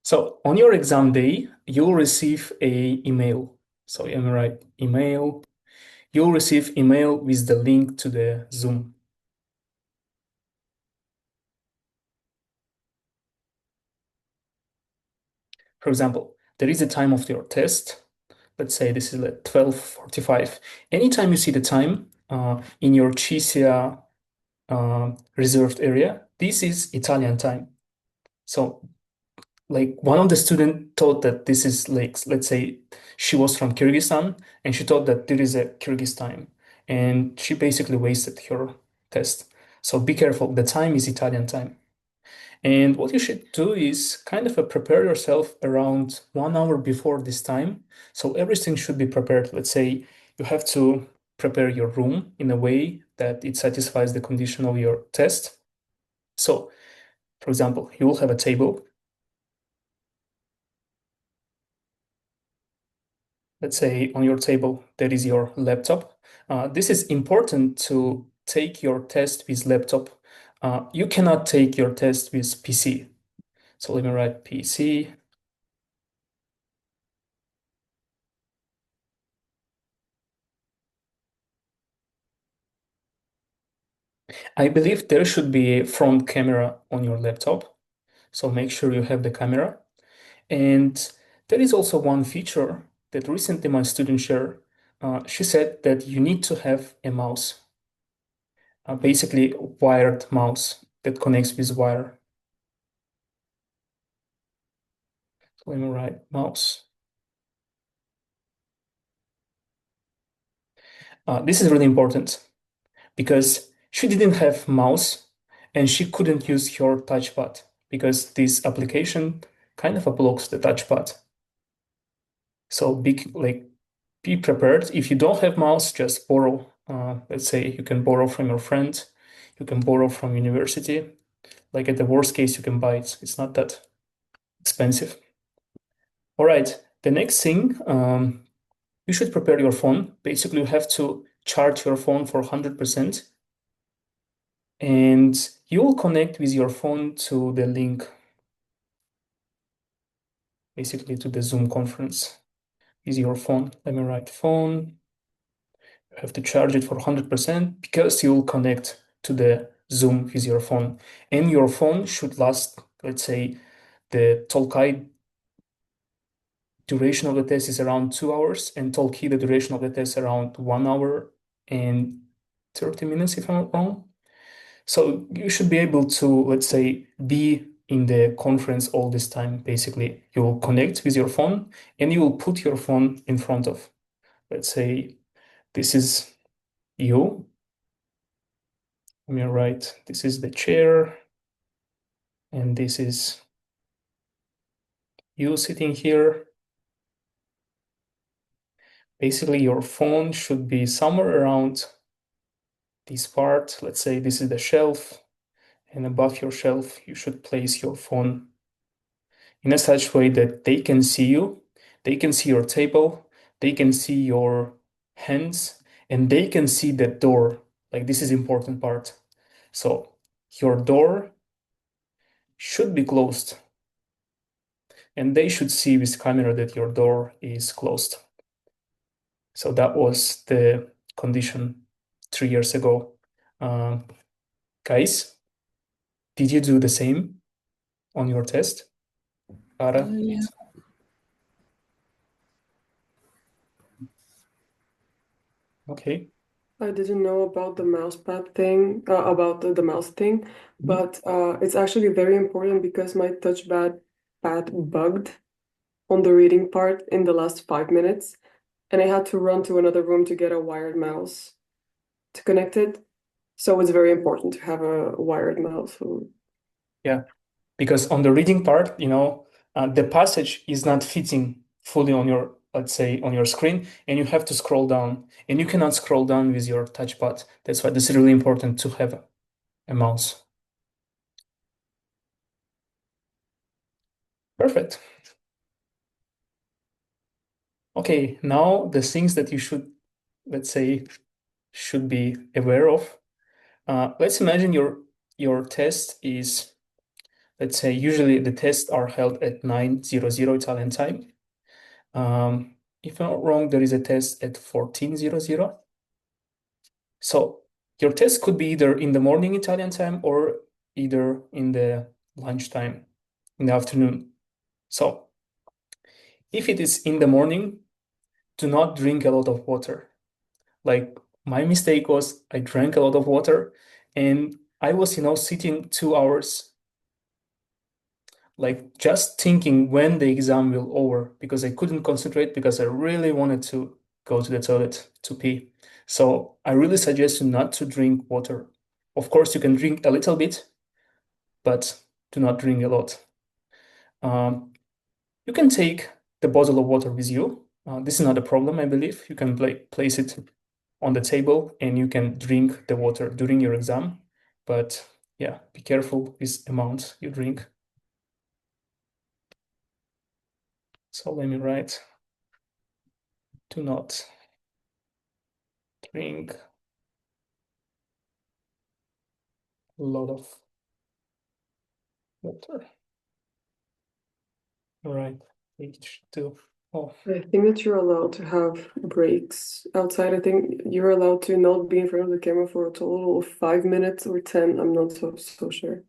So on your exam day, you'll receive a email. So I'm right, email. You'll receive email with the link to the Zoom. For example, there is a time of your test. Let's say this is at 12:45. Anytime you see the time in your CISIA reserved area, this is Italian time. So like one of the students thought that this is like, let's say she was from Kyrgyzstan and she thought that there is a Kyrgyz time and she basically wasted her test. So be careful, the time is Italian time. And what you should do is kind of prepare yourself around 1 hour before this time. So everything should be prepared. Let's say you have to prepare your room in a way that it satisfies the condition of your test. So, for example, you will have a table. Let's say on your table, there is your laptop. This is important to take your test with laptop. You cannot take your test with PC. So let me write PC. I believe there should be a front camera on your laptop. So make sure you have the camera. And there is also one feature that recently my student shared. She said that you need to have a mouse, basically a wired mouse that connects with wire. So let me write mouse. This is really important because she didn't have mouse and she couldn't use her touchpad because this application kind of blocks the touchpad. So be prepared. If you don't have mouse, just borrow. Let's say you can borrow from your friend, you can borrow from university. Like at the worst case, you can buy it. It's not that expensive. All right. The next thing, you should prepare your phone. Basically, you have to charge your phone for 100%, and you will connect with your phone to the link, basically to the Zoom conference with your phone. Let me write phone. You have to charge it for 100% because you will connect to the Zoom with your phone. And your phone should last, let's say, the Tolc-i duration of the test is around 2 hours, and Tolc-e, the duration of the test around 1 hour and 30 minutes, if I'm not wrong. So you should be able to, let's say, be in the conference all this time. Basically, you will connect with your phone and you will put your phone in front of, let's say, this is you. On your right, this is the chair, and this is you sitting here. Basically, your phone should be somewhere around this part. Let's say this is the shelf, and above your shelf, you should place your phone in a such way that they can see you, they can see your table, they can see your hands, and they can see the door. Like this is important part. So your door should be closed, and they should see with camera that your door is closed. So that was the condition 3 years ago. Um, Guys, did you do the same on your test? Ara? Yeah. Okay. I didn't know about the mouse pad thing, about the mouse thing, Mhm. but it's actually very important because my touchpad bugged on the reading part in the last 5 minutes, and I had to run to another room to get a wired mouse to connect it. So it's very important to have a wired mouse. Yeah, because on the reading part, the passage is not fitting fully on your, let's say, on your screen, and you have to scroll down, and you cannot scroll down with your touchpad. That's why this is really important to have a mouse. Perfect. Okay, now the things that you should, let's say, should be aware of. Let's imagine your test is, let's say usually the tests are held at 9:00 Italian time. If I'm not wrong, there is a test at 14:00. So your test could be either in the morning Italian time or either in the lunchtime, in the afternoon. So if it is in the morning, do not drink a lot of water. Like my mistake was I drank a lot of water and I was, sitting 2 hours, like just thinking when the exam will over because I couldn't concentrate because I really wanted to go to the toilet to pee. So I really suggest you not to drink water. Of course, you can drink a little bit, but do not drink a lot. Um, you can take the bottle of water with you. This is not a problem, I believe. You can place it on the table and you can drink the water during your exam. But yeah, be careful with amount you drink. So let me write, do not drink a lot of water. All right, H2. Oh, I think that you're allowed to have breaks outside. I think you're allowed to not be in front of the camera for a total of 5 minutes or 10. I'm not so sure.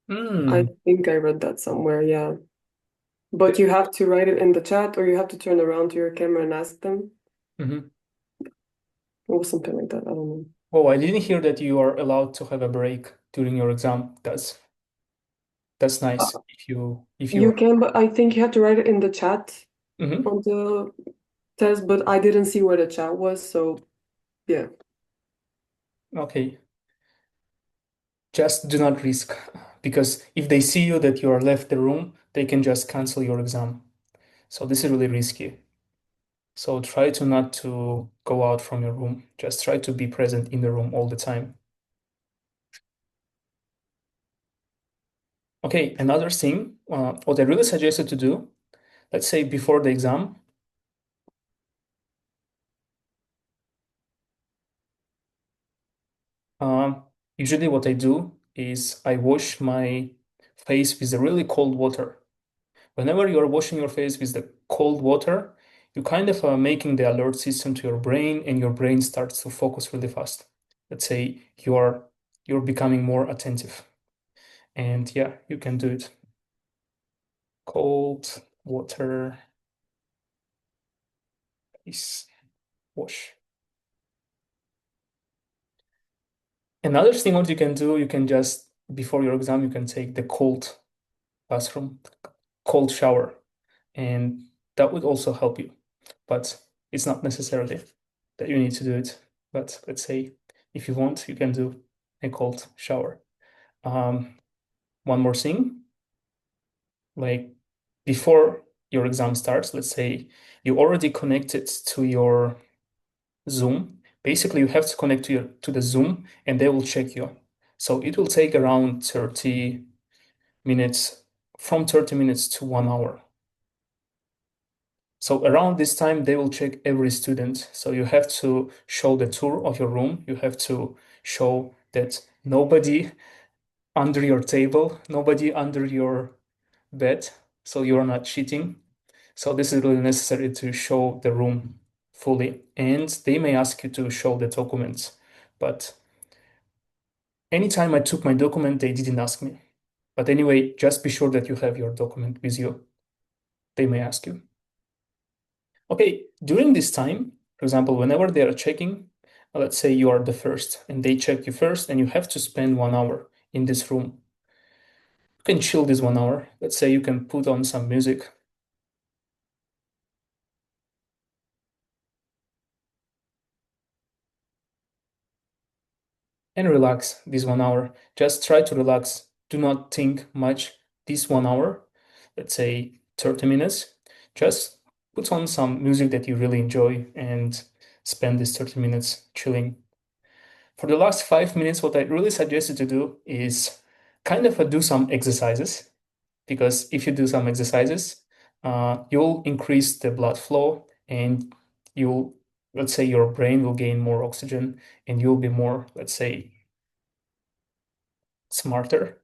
I think I read that somewhere, yeah. But you have to write it in the chat or you have to turn around to your camera and ask them. mhm. Or something like that. I don't know. Oh, I didn't hear that you are allowed to have a break during your exam. That's nice Uh, if you you are. can, but I think you have to write it in the chat Mhm. on the test, but I didn't see where the chat was, so yeah. Okay. Just do not risk because if they see you that you are left the room, they can just cancel your exam. So this is really risky. So try to not to go out from your room. Just try to be present in the room all the time. Okay, another thing, what I really suggested to do, let's say before the exam, um, usually what I do is I wash my face with a really cold water. Whenever you are washing your face with the cold water, you kind of are making the alert system to your brain, and your brain starts to focus really fast. Let's say you're becoming more attentive. And yeah, you can do it. Cold water face wash. Another thing what you can do, you can just before your exam, you can take the cold bathroom, cold shower, and that would also help you. But it's not necessarily that you need to do it. But let's say if you want, you can do a cold shower. Um, one more thing, like before your exam starts, let's say you already connected to your Zoom. Basically, you have to connect to the Zoom and they will check you. So it will take around 30 minutes, from 30 minutes to 1 hour. So around this time, they will check every student. So you have to show the tour of your room. You have to show that nobody under your table, nobody under your bed. So you're not cheating. So this is really necessary to show the room fully. And they may ask you to show the documents. But anytime I took my document, they didn't ask me. But anyway, just be sure that you have your document with you. They may ask you. Okay, during this time, for example, whenever they are checking, let's say you are the first and they check you first and you have to spend 1 hour in this room. You can chill this 1 hour. Let's say you can put on some music and relax this 1 hour. Just try to relax. Do not think much this 1 hour, let's say 30 minutes. Just put on some music that you really enjoy and spend this 30 minutes chilling. For the last 5 minutes, what I really suggest you to do is kind of do some exercises, because if you do some exercises, you'll increase the blood flow and you'll, let's say, your brain will gain more oxygen and you'll be more, let's say, smarter.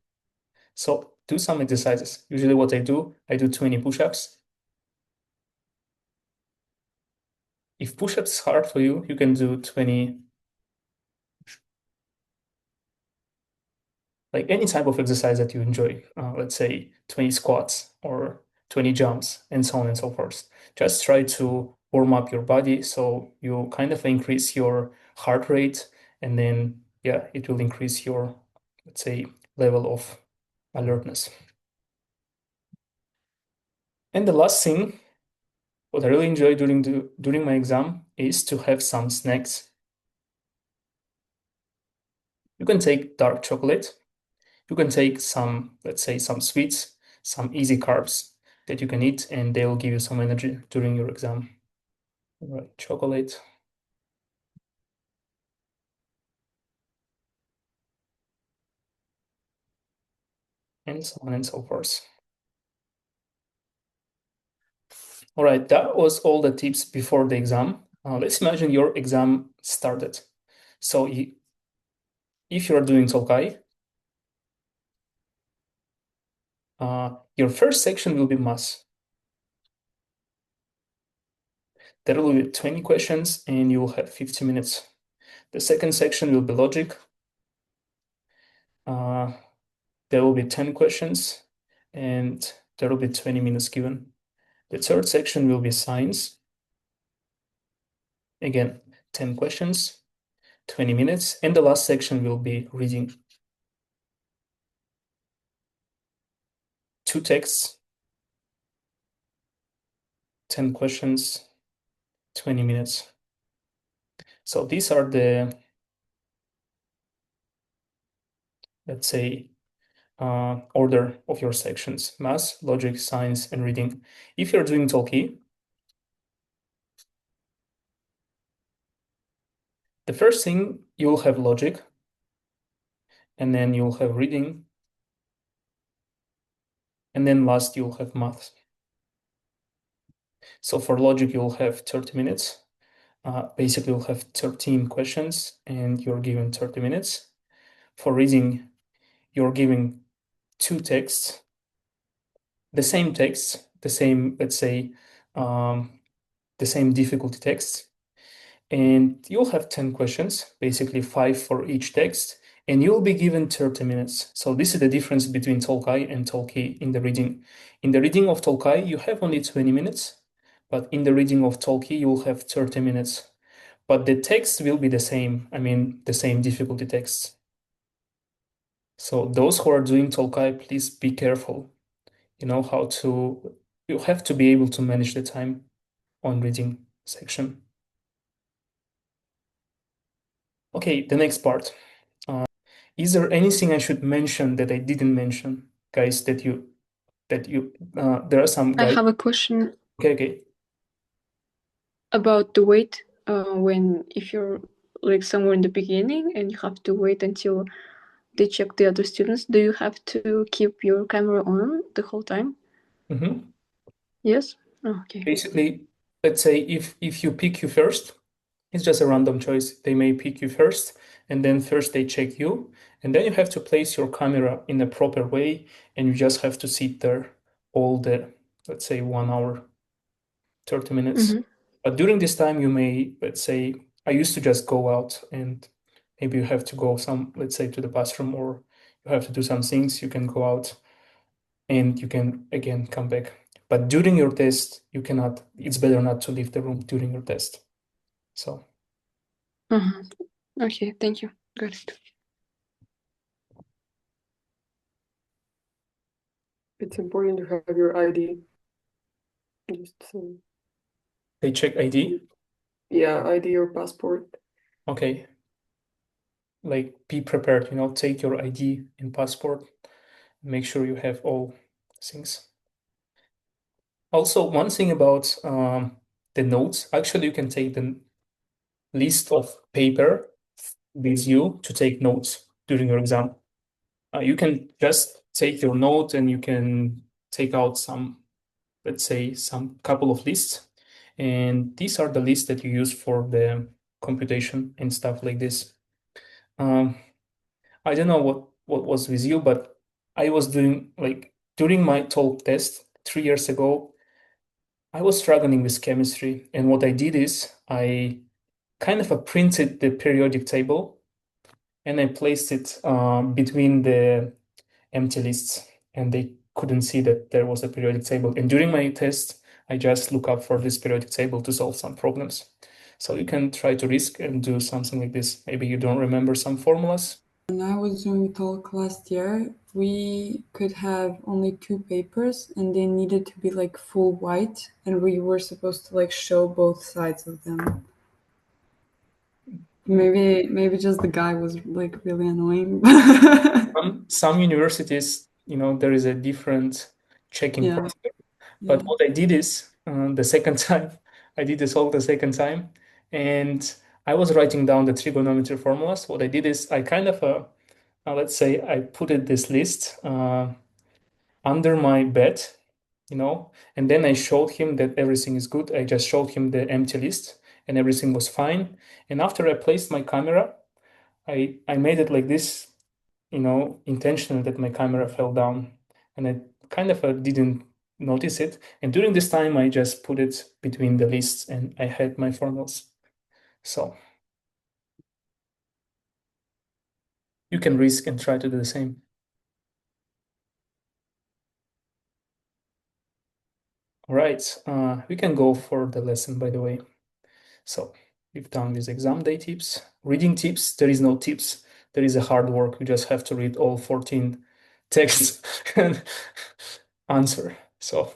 So do some exercises. Usually what I do 20 push-ups. If push-ups is hard for you, you can do 20, like any type of exercise that you enjoy. Let's say 20 squats or 20 jumps and so on and so forth. Just try to warm up your body so you kind of increase your heart rate, and then yeah, it will increase your, let's say, level of alertness. And the last thing, what I really enjoy during my exam is to have some snacks. You can take dark chocolate. You can take some, let's say, some sweets, some easy carbs that you can eat, and they will give you some energy during your exam. All right, chocolate and so on and so forth. All right, that was all the tips before the exam. Let's imagine your exam started. So if you're doing Tolc-i, your first section will be math. There will be 20 questions and you will have 50 minutes. The second section will be logic. Uh, there will be 10 questions and there will be 20 minutes given. The third section will be science. Again, 10 questions, 20 minutes. And the last section will be reading. 2 texts, 10 questions, 20 minutes. So these are the, let's say, order of your sections: math, logic, science, and reading. If you're doing Tolk-e, the first thing you'll have logic, and then you'll have reading, and then last you'll have math. So for logic, you'll have 30 minutes. Basically, you'll have 13 questions and you're given 30 minutes. For reading, you're given 2 texts, the same text, the same, let's say, the same difficulty text. And you'll have 10 questions, basically 5 for each text, and you'll be given 30 minutes. So this is the difference between Tolc-i and Tolc-e in the reading. In the reading of Tolc-i, you have only 20 minutes, but in the reading of Tolc-e, you'll have 30 minutes. But the text will be the same, I mean, the same difficulty text. So those who are doing Tolc-i, please be careful. You know how to, you have to be able to manage the time on reading section. Okay, the next part. Is there anything I should mention that I didn't mention, guys, there are some I guys. have a question Okay. about the wait. When if you're like somewhere in the beginning and you have to wait until they check the other students, do you have to keep your camera on the whole time? Mm-hmm. Yes? Oh, okay. Basically, let's say if you pick you first, it's just a random choice. They may pick you first, and then first they check you, and then you have to place your camera in a proper way, and you just have to sit there all the, let's say, 1 hour, 30 minutes. But during this time, you may, let's say, I used to just go out and maybe you have to go some, let's say, to the bathroom or you have to do some things. You can go out and you can again come back. But during your test, you cannot, it's better not to leave the room during your test. So, Okay, thank you. Got it. It's important to have your ID. Just they check ID. yeah, ID or passport. Okay. Like be prepared, take your ID and passport. Make sure you have all things. Also, one thing about the notes, actually, you can take the list of paper with you to take notes during your exam. You can just take your note and you can take out some, let's say, some couple of lists. And these are the lists that you use for the computation and stuff like this. I don't know what was with you, but I was doing like during my Tolc test 3 years ago, I was struggling with chemistry. And what I did is I kind of printed the periodic table and I placed it between the empty lists, and they couldn't see that there was a periodic table. And during my test, I just look up for this periodic table to solve some problems. So you can try to risk and do something like this. Maybe you don't remember some formulas. When I was doing Tolc last year, we could have only 2 papers and they needed to be like full white, and we were supposed to like show both sides of them. Maybe just the guy was like really annoying. Some universities, there is a different checking Yeah. process. Yeah. But what I did is the second time, I did this all the second time, and I was writing down the trigonometry formulas. What I did is I kind of, let's say, I put it this list under my bed, and then I showed him that everything is good. I just showed him the empty list, and everything was fine. And after I placed my camera, I made it like this, intentional that my camera fell down, and I kind of didn't notice it. And during this time, I just put it between the lists and I had my formulas. So you can risk and try to do the same. All right, we can go for the lesson, by the way. So we've done these exam day tips. Reading tips, there is no tips. There is a hard work. You just have to read all 14 texts and answer. So